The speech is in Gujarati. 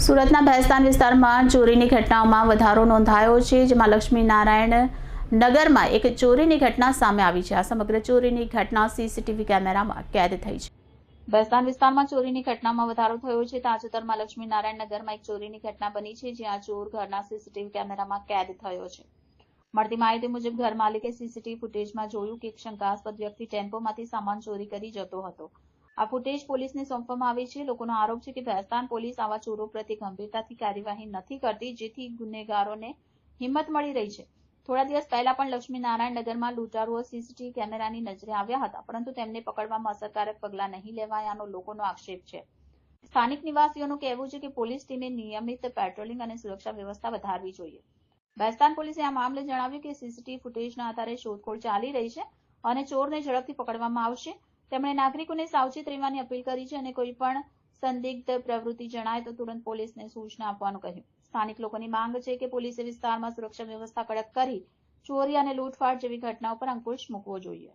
સુરતના ભેસ્તાન વિસ્તારમાં ચોરીની ઘટનાઓમાં વધારો નોંધાયો છે, જેમાં લક્ષ્મીનારાયણ નગરમાં એક ચોરીની ઘટના સામે આવી છે. આ સમગ્ર ચોરીની ઘટના સીસીટીવી કેમેરામાં કેદ થઈ છે. ભેસ્તાન વિસ્તારમાં ચોરીની ઘટનામાં વધારો થયો છે. તાજેતરમાં લક્ષ્મીનારાયણ નગરમાં એક ચોરીની ઘટના બની છે, જ્યાં ચોર ઘરના સીસીટીવી કેમેરામાં કેદ થયો છે. મળતી માહિતી મુજબ ઘર માલિકે સીસીટીવી ફૂટેજમાં જોયું કે એક શંકાસ્પદ વ્યક્તિ ટેમ્પોમાંથી સામાન ચોરી કરી જતો હતો. આ ફૂટેજ પોલીસને સોંપવામાં આવી છે. લોકોનો આરોપ છે કે ભેસ્તાન પોલીસ આવા ચોરો પ્રત્યે ગંભીરતાથી કાર્યવાહી નથી કરતી, જેથી ગુનેગારોને હિંમત મળી રહી છે. થોડા દિવસ પહેલા પણ લક્ષ્મીનારાયણ નગરમાં લૂંટારુઓ સીસીટીવી કેમેરાની નજરે આવ્યા હતા, પરંતુ તેમને પકડવામાં અસરકારક પગલાં નહીં લેવાયાનો લોકોનો આક્ષેપ છે. સ્થાનિક નિવાસીઓનું કહેવું છે કે પોલીસ ટીમે નિયમિત પેટ્રોલિંગ અને સુરક્ષા વ્યવસ્થા વધારવી જોઈએ. ભેસ્તાન પોલીસે આ મામલે જણાવ્યું કે સીસીટીવી ફૂટેજના આધારે શોધખોળ ચાલી રહી છે અને ચોરને ઝડપથી પકડવામાં આવશે. તેમણે નાગરિકોને સાવચેત રહેવાની અપીલ કરી છે અને કોઈ પણ સંદિગ્ધ પ્રવૃત્તિ જણાય તો તુરંત પોલીસને સૂચના આપવાનું કહ્યું. સ્થાનિક લોકોની માંગ છે કે પોલીસે વિસ્તારમાં સુરક્ષા વ્યવસ્થા કડક કરી ચોરી અને લૂંટફાટ જેવી ઘટનાઓ પર અંકુશ મૂકવો જોઈએ.